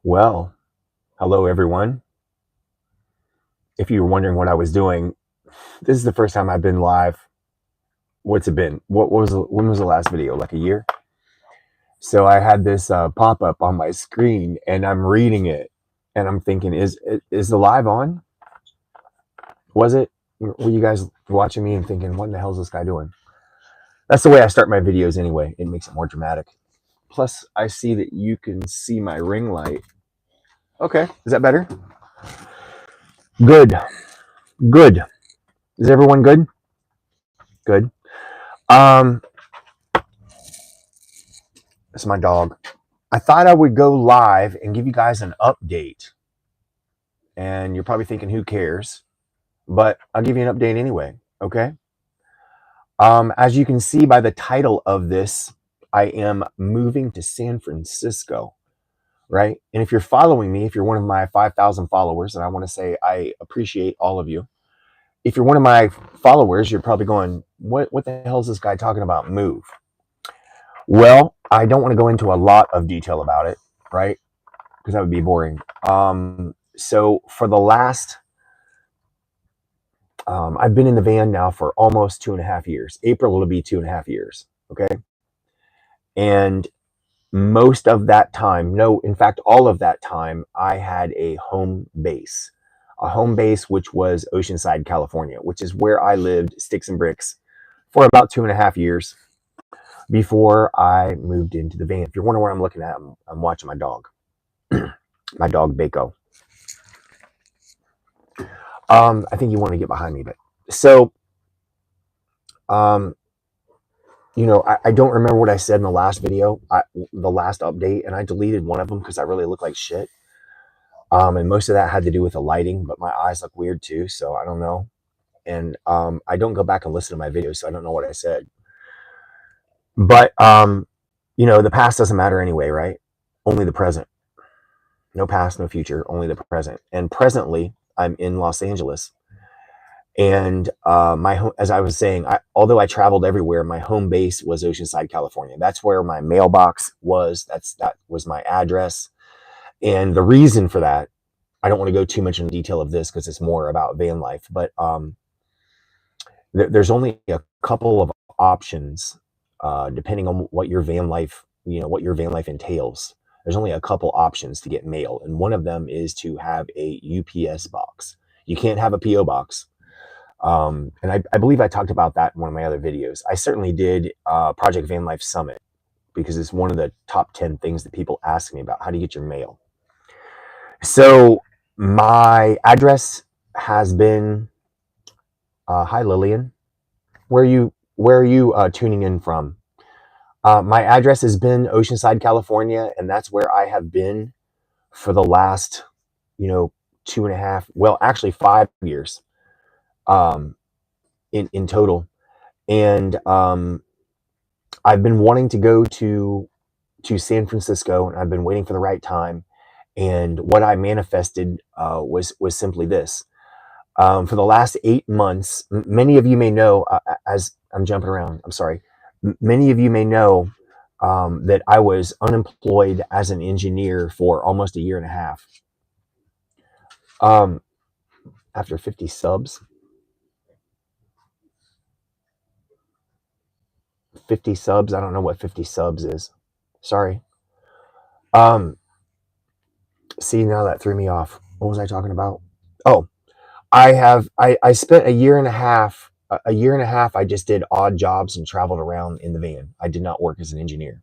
Well, hello everyone. If you were wondering what I was doing, this is the first time I've been live. What's it been? When was the last video? Like a year? So I had this pop up on my screen, and I'm reading it, and I'm thinking, is the live on? Was it? Were you guys watching me and thinking, what in the hell is this guy doing? That's the way I start my videos anyway. It makes it more dramatic. Plus, I see that you can see my ring light. Okay, is that better? Good, good. Is everyone good? Good. Um, It's my dog. I thought I would go live and give you guys an update. And you're probably thinking, who cares? But I'll give you an update anyway. Okay. As you can see by the title of this, I am moving to San Francisco. Right. And if you're following me, if you're one of my 5,000 followers, and I want to say I appreciate all of you. If you're one of my followers, you're probably going, what the hell is this guy talking about? Move. Well, I don't want to go into a lot of detail about it, right? Because that would be boring. So for the last, I've been in the van now for almost 2.5 years. April will be 2.5 years. Okay. And most of that time, no, in fact, all of that time, I had a home base, which was Oceanside, California, which is where I lived, sticks and bricks, for about 2.5 years before I moved into the van. If you're wondering what I'm looking at, I'm watching my dog, my dog Bako. I think you want to get behind me, but so, I don't remember what I said in the last video, the last update, and I deleted one of them because I really look like shit. And most of that had to do with the lighting, but my eyes look weird too, so I don't know. And I don't go back and listen to my videos, so I don't know what I said. But the past doesn't matter anyway, right? Only the present. No past, no future, only the present. And presently, I'm in Los Angeles. And as I was saying, although I traveled everywhere, my home base was Oceanside, California. That's where my mailbox was. That was my address. And the reason for that, I don't want to go too much into detail of this because it's more about van life. But there's only a couple of options depending on what your van life, entails. There's only a couple options to get mail, and one of them is to have a UPS box. You can't have a PO box. And I believe I talked about that in one of my other videos. I certainly did Project Van Life Summit because it's one of the top 10 things that people ask me about. How do you get your mail? So my address has been, hi Lillian, where are you tuning in from? My address has been Oceanside, California, and that's where I have been for the last, 2.5, well, actually 5 years. In total. And I've been wanting to go to San Francisco, and I've been waiting for the right time. And what I manifested was simply this. For the last 8 months, many of you may know, as I'm jumping around, I'm sorry. Many of you may know that I was unemployed as an engineer for almost a year and a half. After 50 subs. 50 subs. I don't know what 50 subs is. Sorry. See, now that threw me off. What was I talking about? Oh, I spent a year and a half. I just did odd jobs and traveled around in the van. I did not work as an engineer.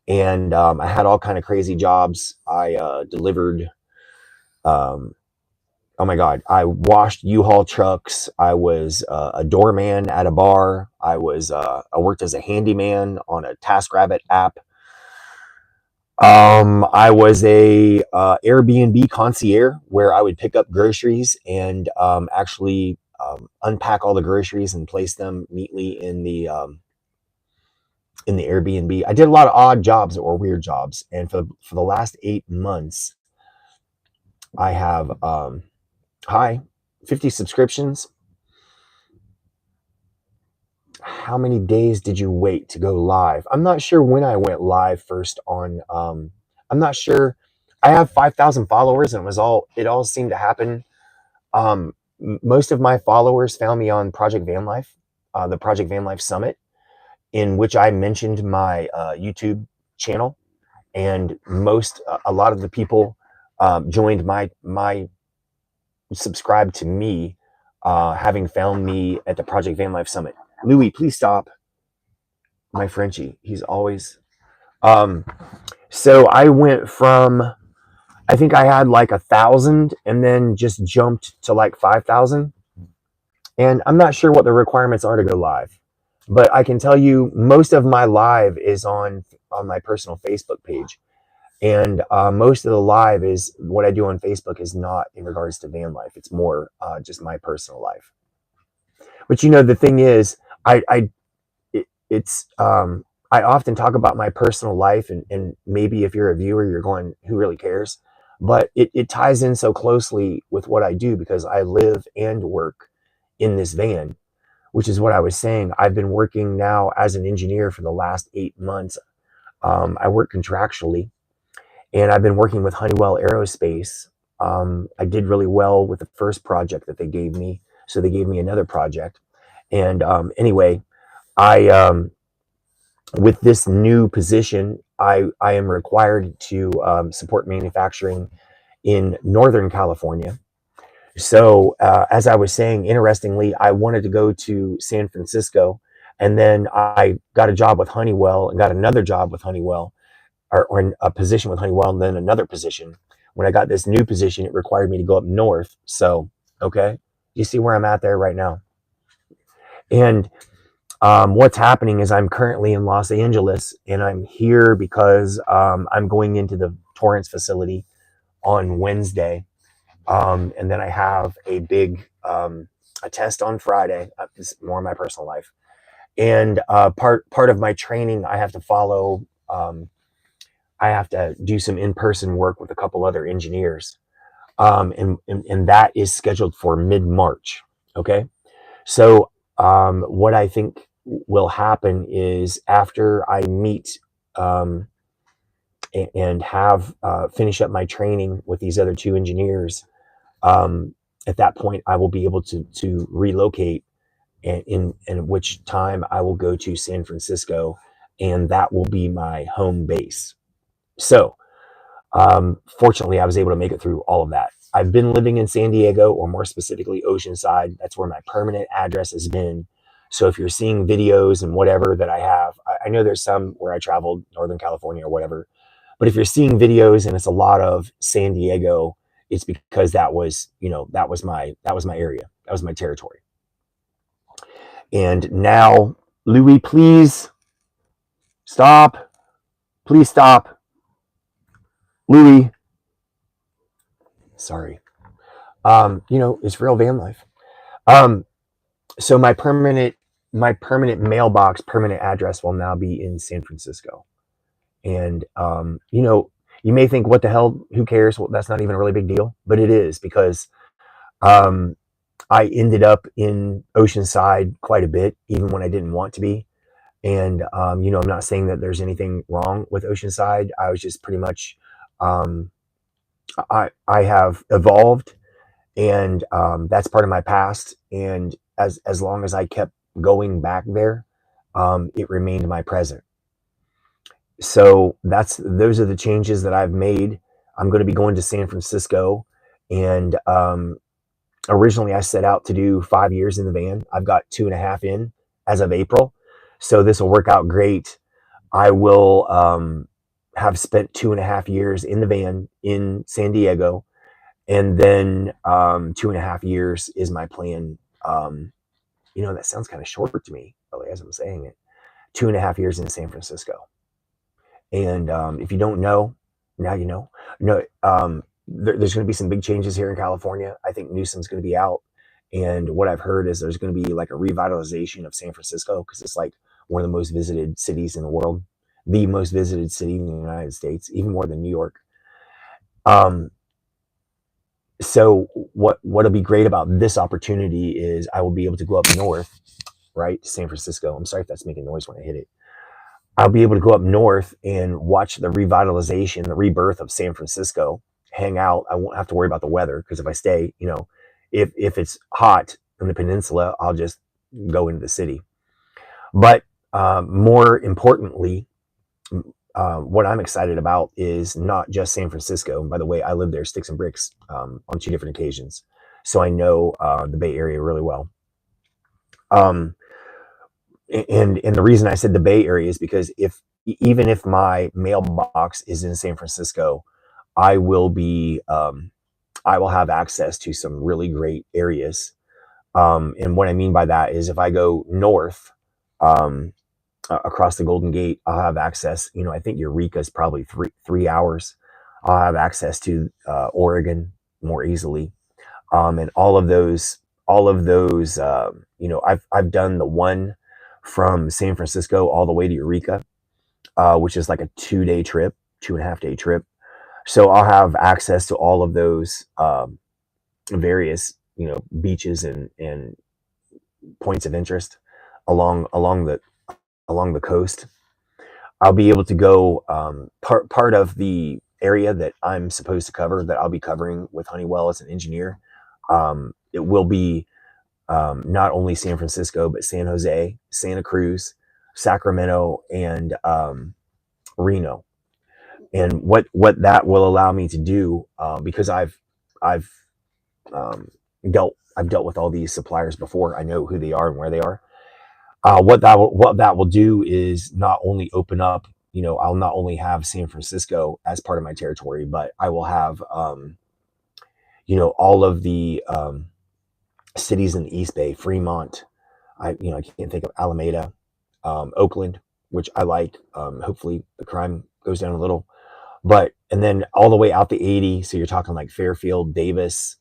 And I had all kind of crazy jobs. I delivered, oh my God, I washed U-Haul trucks. I was a doorman at a bar. I worked as a handyman on a TaskRabbit app. I was a Airbnb concierge where I would pick up groceries and actually unpack all the groceries and place them neatly in the Airbnb. I did a lot of odd jobs or weird jobs, and for the last 8 months, I have 50 subscriptions. How many days did you wait to go live? I'm not sure when I went live first on. I'm not sure. I have 5,000 followers, and it all seemed to happen. Most of my followers found me on Project Van Life, the Project Van Life Summit, in which I mentioned my YouTube channel, and a lot of the people joined my subscribed to me, having found me at the Project Van Life Summit. Louis, please stop. My Frenchie, he's always. So I went from, I think I had like 1,000, and then just jumped to like 5,000. And I'm not sure what the requirements are to go live, but I can tell you most of my live is on my personal Facebook page. And most of the live is what I do on Facebook is not in regards to van life. It's more just my personal life. But the thing is, I it, it's I often talk about my personal life, and maybe if you're a viewer, you're going, who really cares? But it ties in so closely with what I do, because I live and work in this van, which is what I was saying. I've been working now as an engineer for the last 8 months. I work contractually, and I've been working with Honeywell Aerospace. I did really well with the first project that they gave me, so they gave me another project. And anyway, I with this new position, I am required to support manufacturing in Northern California. So as I was saying, interestingly, I wanted to go to San Francisco, and then I got a job with Honeywell and got another job with Honeywell, or a position with Honeywell, and then another position. When I got this new position, it required me to go up north. So, okay, you see where I'm at there right now. And what's happening is I'm currently in Los Angeles, and I'm here because I'm going into the Torrance facility on Wednesday. And then I have a big a test on Friday. This is more of my personal life. And part of my training, I have to follow. I have to do some in-person work with a couple other engineers, and that is scheduled for mid-March. Okay, so what I think will happen is, after I meet and have finish up my training with these other two engineers, at that point I will be able to relocate, and in which time I will go to San Francisco, and that will be my home base. So fortunately, I was able to make it through all of that. I've been living in San Diego, or more specifically Oceanside. That's where my permanent address has been. So if you're seeing videos and whatever that I have, I know there's some where I traveled Northern California or whatever, but if you're seeing videos and it's a lot of San Diego, it's because that was my area. That was my territory. And now, Louis, please stop. Please stop. Louis. Sorry. It's real van life. So my permanent mailbox, permanent address will now be in San Francisco. And you may think, what the hell, who cares? Well, that's not even a really big deal, but it is, because I ended up in Oceanside quite a bit, even when I didn't want to be. And I'm not saying that there's anything wrong with Oceanside. I was just pretty much I have evolved, and that's part of my past. And as long as I kept going back there, it remained my present. So those are the changes that I've made. I'm going to be going to San Francisco, and originally I set out to do 5 years in the van. I've got 2.5 in as of April, so this will work out great. I will have spent 2.5 years in the van in San Diego, and then 2.5 years is my plan. That sounds kind of short to me, really, as I'm saying it. 2.5 years in San Francisco. And if you don't know, now you know. No, there's going to be some big changes here in California. I think Newsom's going to be out, and what I've heard is there's going to be like a revitalization of San Francisco, because it's like one of the most visited cities in the world, the most visited city in the United States, even more than New York. So what'll be great about this opportunity is I will be able to go up north, right, to San Francisco. I'm sorry if that's making noise when I hit it. I'll be able to go up north and watch the revitalization, the rebirth of San Francisco, hang out. I won't have to worry about the weather because if I stay, if it's hot in the peninsula, I'll just go into the city. But more importantly, what I'm excited about is not just San Francisco. And by the way, I lived there, sticks and bricks, on 2 different occasions, so I know the Bay Area really well. Um, and the reason I said the Bay Area is because even if my mailbox is in San Francisco, I will be I will have access to some really great areas. And what I mean by that is if I go north, um, across the Golden Gate, I'll have access. I think Eureka is probably three hours. I'll have access to Oregon more easily, and all of those. I've done the one from San Francisco all the way to Eureka, which is like a 2 day trip, 2.5 day trip. So I'll have access to all of those various beaches and points of interest along the coast. I'll be able to go part of the area that I'm supposed to cover, that I'll be covering with Honeywell as an engineer. It will be not only San Francisco, but San Jose, Santa Cruz, Sacramento, and Reno. And what that will allow me to do, because I've um, dealt with all these suppliers before. I know who they are and where they are. What that will do is not only open up. I'll not only have San Francisco as part of my territory, but I will have all of the cities in the East Bay, Fremont. I can't think of Alameda, Oakland, which I like. Hopefully the crime goes down a little, but and then all the way out the 80. So you're talking like Fairfield, Davis.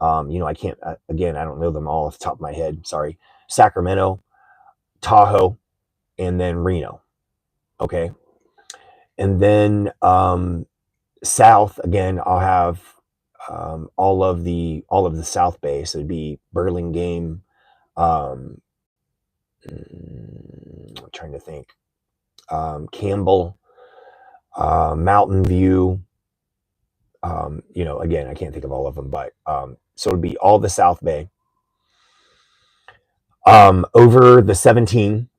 I can't again. I don't know them all off the top of my head. Sorry, Sacramento, Tahoe, and then Reno. Okay, and then south again. I'll have all of the South Bay. So it'd be Burlingame. Um, I'm trying to think. Campbell, Mountain View. Again, I can't think of all of them, but so it'd be all the South Bay. Over the 17,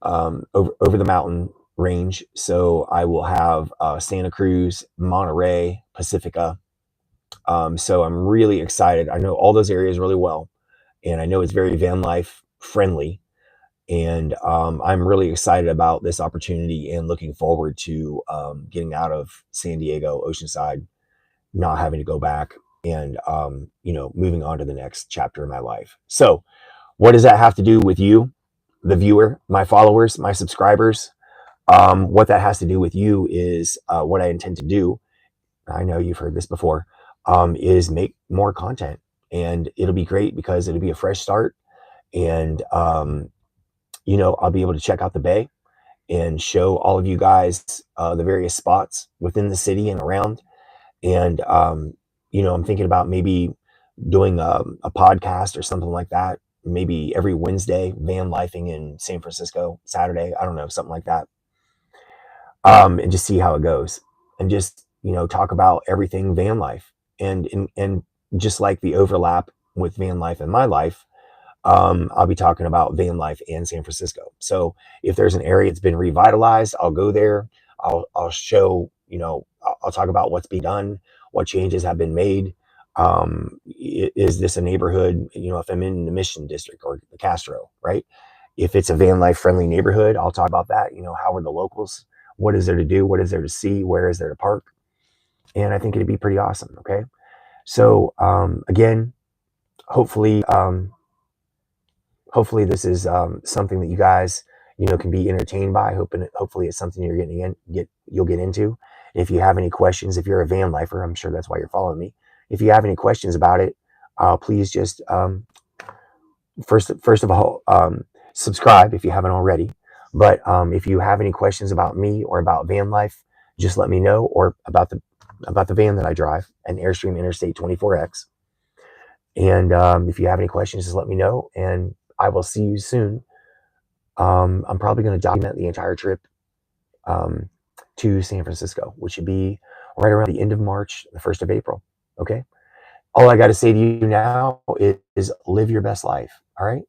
over the mountain range. So I will have Santa Cruz, Monterey, Pacifica. So I'm really excited. I know all those areas really well, and I know it's very van life friendly. And I'm really excited about this opportunity and looking forward to getting out of San Diego, Oceanside, not having to go back, and moving on to the next chapter of my life. So, what does that have to do with you, the viewer, my followers, my subscribers? What that has to do with you is what I intend to do. I know you've heard this before. Is make more content, and it'll be great because it'll be a fresh start, and I'll be able to check out the Bay and show all of you guys the various spots within the city and around. And I'm thinking about maybe doing a podcast or something like that. Maybe every Wednesday, van lifing in San Francisco, Saturday, I don't know, something like that. And just see how it goes, and just talk about everything van life, and just like the overlap with van life in my life. I'll be talking about van life in San Francisco. So if there's an area that's been revitalized, I'll go there. I'll show, I'll talk about what's being done, what changes have been made. Is this a neighborhood, if I'm in the Mission District or the Castro, right? If it's a van life friendly neighborhood, I'll talk about that. How are the locals? What is there to do? What is there to see? Where is there to park? And I think it'd be pretty awesome. Okay. So, again, hopefully, hopefully this is something that you guys can be entertained by. Hopefully it's something you'll get into. And if you have any questions, if you're a van lifer, I'm sure that's why you're following me. If you have any questions about it, please just first of all subscribe if you haven't already. But if you have any questions about me or about van life, just let me know, or about the van that I drive, an Airstream Interstate 24X. And if you have any questions, just let me know, and I will see you soon. I'm probably going to document the entire trip um, to San Francisco, which should be right around the end of March, the 1st of April. Okay. All I got to say to you now is live your best life. All right.